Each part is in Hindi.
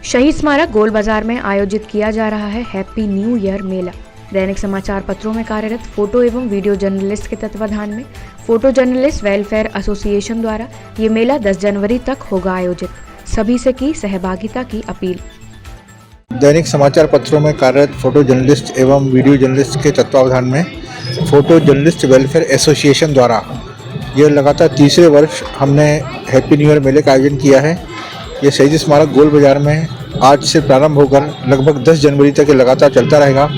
शहीद स्मारक गोल बाजार में आयोजित किया जा रहा है हैप्पी न्यू ईयर मेला। दैनिक समाचार पत्रों में कार्यरत फोटो एवं वीडियो जर्नलिस्ट के तत्वाधान में फोटो जर्नलिस्ट वेलफेयर एसोसिएशन द्वारा ये मेला 10 जनवरी तक होगा आयोजित। सभी से की सहभागिता की अपील। दैनिक समाचार पत्रों में कार्यरत फोटो जर्नलिस्ट एवं वीडियो जर्नलिस्ट के तत्वावधान में फोटो जर्नलिस्ट वेलफेयर एसोसिएशन द्वारा यह लगातार तीसरे वर्ष हमने हैप्पी न्यू ईयर मेले का आयोजन किया है। ये शहीद स्मारक गोल बाजार में आज से प्रारंभ होकर लगभग 10 जनवरी तक लगातार चलता रहेगा,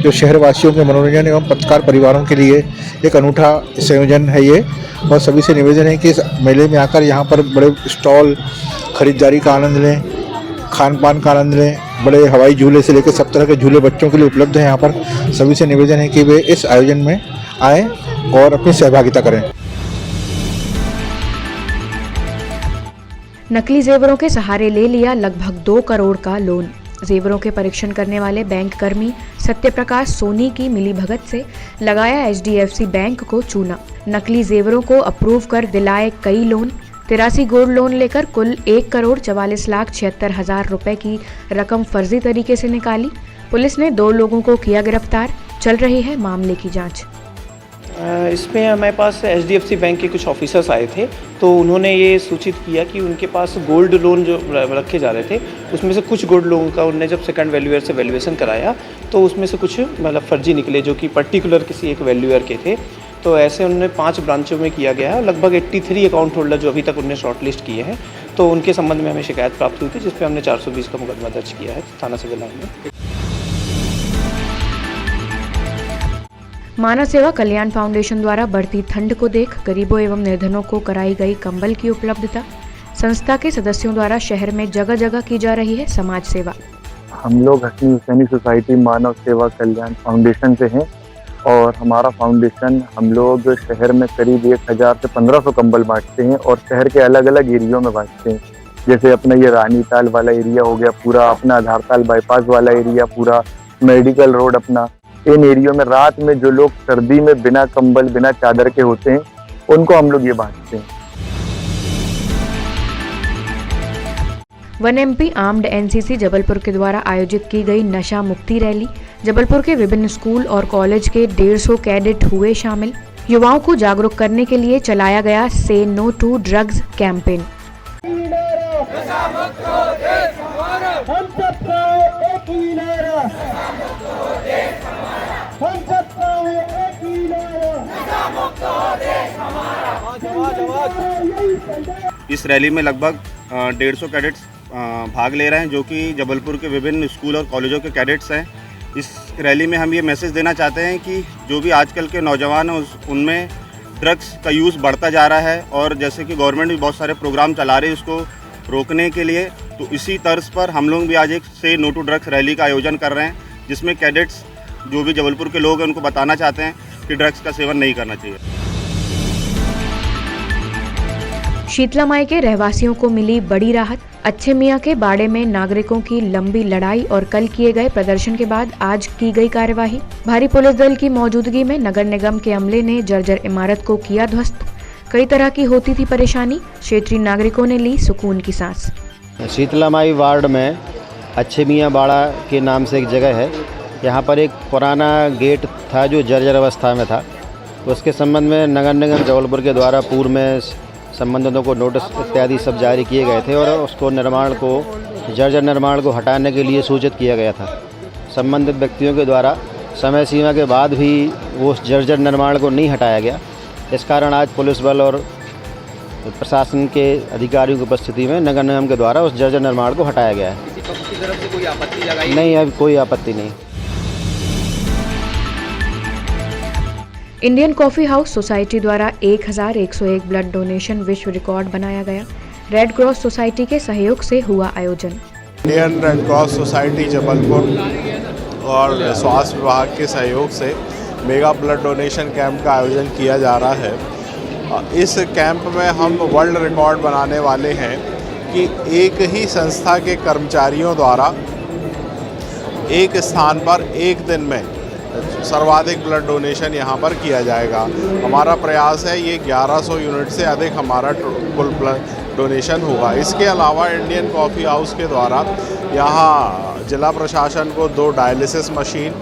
जो शहरवासियों के मनोरंजन एवं पत्रकार परिवारों के लिए एक अनूठा संयोजन है ये। और सभी से निवेदन है कि इस मेले में आकर यहाँ पर बड़े स्टॉल खरीदारी का आनंद लें, खान पान का आनंद लें। बड़े हवाई झूले से लेकर सब तरह के झूले बच्चों के लिए उपलब्ध हैं यहाँ पर। सभी से निवेदन है कि वे इस आयोजन में आएँ और अपनी सहभागिता करें। नकली जेवरों के सहारे ले लिया लगभग 2 करोड़ का लोन। जेवरों के परीक्षण करने वाले बैंक कर्मी सत्यप्रकाश सोनी की मिलीभगत से लगाया HDFC बैंक को चूना। नकली जेवरों को अप्रूव कर दिलाए कई लोन। 83 गोल्ड लोन लेकर कुल 1,44,76,000 रुपए की रकम फर्जी तरीके से निकाली। पुलिस ने 2 लोगों को किया गिरफ्तार। चल रही है मामले की जांच। इसमें हमारे पास HDFC बैंक के कुछ ऑफिसर्स आए थे, तो उन्होंने ये सूचित किया कि उनके पास गोल्ड लोन जो रखे जा रहे थे उसमें से कुछ गोल्ड लोन का उन्होंने जब सेकंड वैल्यूअर से वैल्यूएशन कराया तो उसमें से कुछ मतलब फर्जी निकले जो कि पर्टिकुलर किसी एक वैल्यूअर के थे। तो ऐसे उन्होंने 5 ब्रांचों में किया गया है। लगभग 83 अकाउंट होल्डर जो अभी तक उन्होंने शॉर्ट लिस्ट किए हैं, तो उनके संबंध में हमें शिकायत प्राप्त हुई थी, जिस पर हमने 420 का मुकदमा दर्ज किया है थाना सिविल लाइन में। मानव सेवा कल्याण फाउंडेशन द्वारा बढ़ती ठंड को देख गरीबों एवं निर्धनों को कराई गई कंबल की उपलब्धता। संस्था के सदस्यों द्वारा शहर में जगह जगह की जा रही है समाज सेवा। हम लोग हसनी हुसैनी सोसाइटी मानव सेवा कल्याण फाउंडेशन से हैं और हमारा फाउंडेशन हम लोग शहर में करीब 1000 से 1500 कंबल बांटते हैं और शहर के अलग अलग एरियो में बांटते हैं। जैसे अपना ये रानी ताल वाला एरिया हो गया पूरा, अपना आधारताल बाईपास वाला एरिया पूरा, मेडिकल रोड, अपना इन एरियो में रात में जो लोग सर्दी में बिना कंबल बिना चादर के होते हैं उनको हम लोग ये बांटते हैं। 1 MP आर्म्ड NCC जबलपुर के द्वारा आयोजित की गई नशा मुक्ति रैली। जबलपुर के विभिन्न स्कूल और कॉलेज के 150 कैडेट हुए शामिल। युवाओं को जागरूक करने के लिए चलाया गया से नो टू ड्रग्स कैंपेन। इस रैली में लगभग 150 कैडेट्स भाग ले रहे हैं, जो कि जबलपुर के विभिन्न स्कूल और कॉलेजों के कैडेट्स हैं। इस रैली में हम ये मैसेज देना चाहते हैं कि जो भी आजकल के नौजवान हैं उनमें ड्रग्स का यूज़ बढ़ता जा रहा है, और जैसे कि गवर्नमेंट भी बहुत सारे प्रोग्राम चला रही है उसको रोकने के लिए, तो इसी तर्ज पर हम लोग भी आज एक से नो टू ड्रग्स रैली का आयोजन कर रहे हैं, जिसमें कैडेट्स जो भी जबलपुर के लोग हैं उनको बताना चाहते हैं कि ड्रग्स का सेवन नहीं करना चाहिए। शीतला माई के रहवासियों को मिली बड़ी राहत। अच्छे मियां के बाड़े में नागरिकों की लंबी लड़ाई और कल किए गए प्रदर्शन के बाद आज की गई कार्यवाही। भारी पुलिस दल की मौजूदगी में नगर निगम के अमले ने जर्जर इमारत को किया ध्वस्त। कई तरह की होती थी परेशानी, क्षेत्रीय नागरिकों ने ली सुकून की सांस। शीतला माई वार्ड में अच्छे मियां बाड़ा के नाम से एक जगह है। यहाँ पर एक पुराना गेट था जो जर्जर अवस्था में था। उसके संबंध में नगर निगम जबलपुर के द्वारा पूर्व में संबंधितों को नोटिस इत्यादि सब जारी किए गए थे और उसको जर्जर निर्माण को हटाने के लिए सूचित किया गया था। संबंधित व्यक्तियों के द्वारा समय सीमा के बाद भी वो जर्जर निर्माण को नहीं हटाया गया। इस कारण आज पुलिस बल और प्रशासन के अधिकारियों की उपस्थिति में नगर निगम के द्वारा उस जर्जर निर्माण को हटाया गया है। किसी पक्ष की तरफ से कोई आपत्ति लगाई? नहीं, अभी कोई आपत्ति नहीं। इंडियन कॉफी हाउस सोसाइटी द्वारा 1101 ब्लड डोनेशन विश्व रिकॉर्ड बनाया गया। रेड क्रॉस सोसाइटी के सहयोग से हुआ आयोजन। Indian red cross society Jabalpur और स्वास्थ्य विभाग के सहयोग से मेगा ब्लड डोनेशन कैंप का आयोजन किया जा रहा है। इस कैंप में हम वर्ल्ड रिकॉर्ड बनाने वाले हैं कि एक ही संस्था के कर्मचारियों द्वारा एक स्थान पर एक दिन में सर्वाधिक ब्लड डोनेशन यहाँ पर किया जाएगा। हमारा प्रयास है ये 1100 यूनिट से अधिक हमारा कुल ब्लड डोनेशन होगा। इसके अलावा इंडियन कॉफ़ी हाउस के द्वारा यहाँ जिला प्रशासन को 2 डायलिसिस मशीन,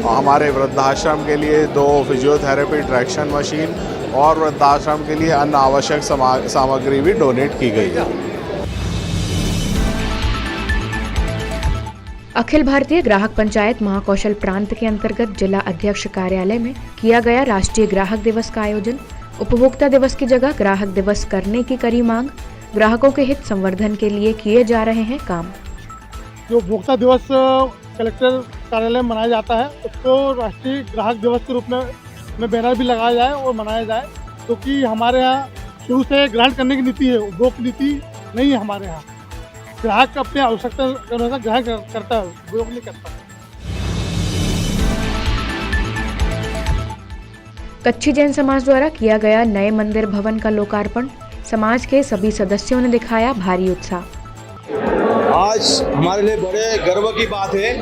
हमारे वृद्धाश्रम के लिए 2 फिजियोथेरेपी ट्रैक्शन मशीन और वृद्धाश्रम के लिए अन्य आवश्यक सामग्री भी डोनेट की गई है। अखिल भारतीय ग्राहक पंचायत महाकौशल प्रांत के अंतर्गत जिला अध्यक्ष कार्यालय में किया गया राष्ट्रीय ग्राहक दिवस का आयोजन। उपभोक्ता दिवस की जगह ग्राहक दिवस करने की करी मांग। ग्राहकों के हित संवर्धन के लिए किए जा रहे हैं काम। जो उपभोक्ता दिवस कलेक्टर कार्यालय में मनाया जाता है, उसको राष्ट्रीय ग्राहक दिवस के रूप में बैनर भी लगाया जाए और मनाया जाए, क्योंकि हमारे यहाँ शुरू से ग्रहण करने की नीति है, उपभोग नीति नहीं है। हमारे यहाँ ग्राहक अपनी आवश्यकता के अनुसार ग्रहण करता है, उपयोग नहीं करता। कच्छी जैन समाज द्वारा किया गया नए मंदिर भवन का लोकार्पण। समाज के सभी सदस्यों ने दिखाया भारी उत्साह। आज हमारे लिए बड़े गर्व की बात है,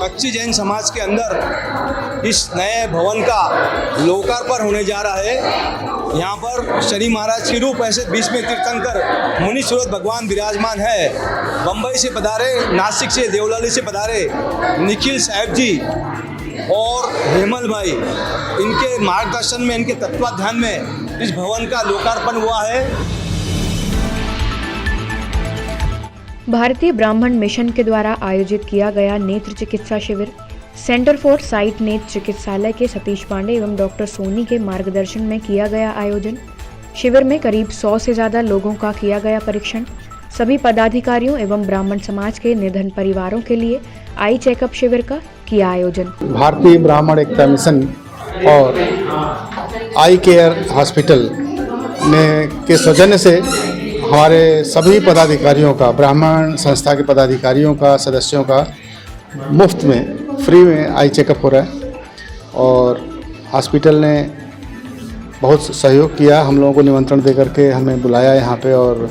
कच्छी जैन समाज के अंदर इस नए भवन का लोकार्पण होने जा रहा है। यहाँ पर शनि महाराज के रूप ऐसे बीच में तीर्थंकर मुनि सूरत भगवान विराजमान है। बम्बई से पधारे, नासिक से, देवलाली से पधारे निखिल साहब जी और हेमल भाई, इनके मार्गदर्शन में, इनके तत्वाधान में इस भवन का लोकार्पण हुआ है। भारतीय ब्राह्मण मिशन के द्वारा आयोजित किया गया नेत्र चिकित्सा शिविर। सेंटर फॉर साइट नेत्र चिकित्सालय के सतीश पांडे एवं डॉक्टर सोनी के मार्गदर्शन में किया गया आयोजन। शिविर में करीब 100 से ज़्यादा लोगों का किया गया परीक्षण। सभी पदाधिकारियों एवं ब्राह्मण समाज के निर्धन परिवारों के लिए आई चेकअप शिविर का किया आयोजन। भारतीय ब्राह्मण एकता मिशन और आई केयर हॉस्पिटल के सौजन्य से हमारे सभी पदाधिकारियों का, ब्राह्मण संस्था के पदाधिकारियों का, सदस्यों का मुफ्त में, फ्री में आई चेकअप हो रहा है। और हॉस्पिटल ने बहुत सहयोग किया, हम लोगों को निमंत्रण दे करके हमें बुलाया यहाँ पे और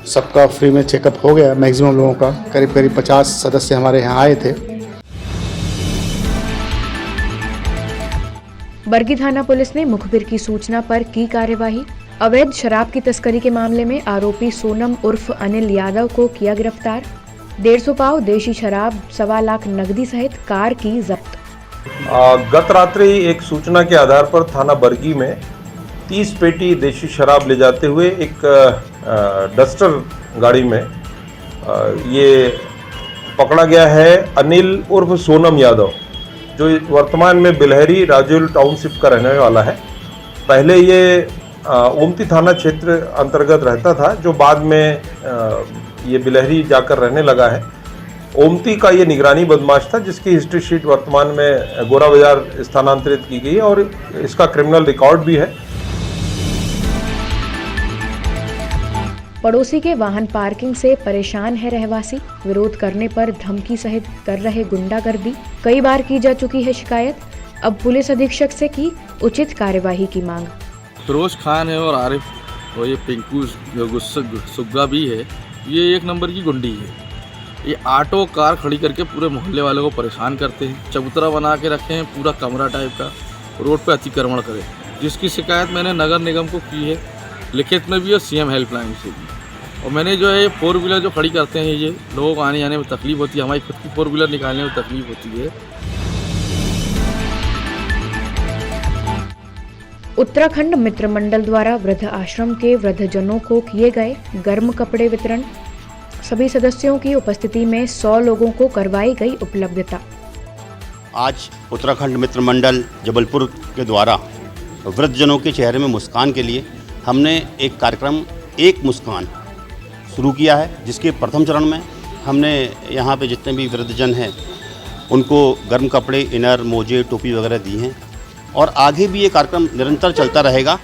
सबका फ्री में चेकअप हो गया। मैक्सिमम लोगों का, करीब 50 सदस्य हमारे यहाँ आए थे। बरगी थाना पुलिस ने मुखबिर की सूचना पर की कार्यवाही। अवैध शराब की तस्करी के मामले में आरोपी सोनम उर्फ अनिल यादव को किया गिरफ्तार। 150 पाव देशी शराब, 1.25 लाख नकदी सहित कार की जब्त। गत रात्रि एक सूचना के आधार पर थाना बरगी में 30 पेटी देशी शराब ले जाते हुए एक डस्टर गाड़ी में ये पकड़ा गया है अनिल उर्फ सोनम यादव, जो वर्तमान में बिलहरी राजौल टाउनशिप का रहने वाला है। पहले ये ओमती थाना क्षेत्र अंतर्गत रहता था, जो बाद में ये बिलहरी जाकर रहने लगा है। ओमती का ये निगरानी बदमाश था, जिसकी हिस्ट्री शीट वर्तमान में गोरा बाजार स्थानांतरित की गई है और इसका क्रिमिनल रिकॉर्ड भी है। पड़ोसी के वाहन पार्किंग से परेशान है रहवासी। विरोध करने पर धमकी सहित कर रहे गुंडागर्दी। कई बार की जा चुकी है शिकायत। अब पुलिस अधीक्षक से की उचित कार्यवाही की मांग। फिरोज खान है और आरिफ और ये पिंकू सुग्गा भी है, ये 1 नंबर की गुंडी है। ये ऑटो कार खड़ी करके पूरे मोहल्ले वालों को परेशान करते हैं। चबूतरा बना के रखे हैं, पूरा कमरा टाइप का, रोड पे अतिक्रमण करे, जिसकी शिकायत मैंने नगर निगम को की है, लिखित में भी और सीएम हेल्पलाइन से भी। और मैंने जो है 4 व्हीलर जो खड़ी करते हैं, ये लोगों को आने जाने में तकलीफ होती है, हमारी खुद की 4 व्हीलर निकालने में तकलीफ होती है। उत्तराखंड मित्र मंडल द्वारा वृद्ध आश्रम के वृद्धजनों को किए गए गर्म कपड़े वितरण। सभी सदस्यों की उपस्थिति में 100 लोगों को करवाई गई उपलब्धता। आज उत्तराखंड मित्र मंडल जबलपुर के द्वारा वृद्धजनों के चेहरे में मुस्कान के लिए हमने एक कार्यक्रम एक मुस्कान शुरू किया है, जिसके प्रथम चरण में हमने यहाँ पे जितने भी वृद्धजन हैं उनको गर्म कपड़े, इनर, मोजे, टोपी वगैरह दी हैं और आगे भी ये कार्यक्रम निरंतर चलता रहेगा।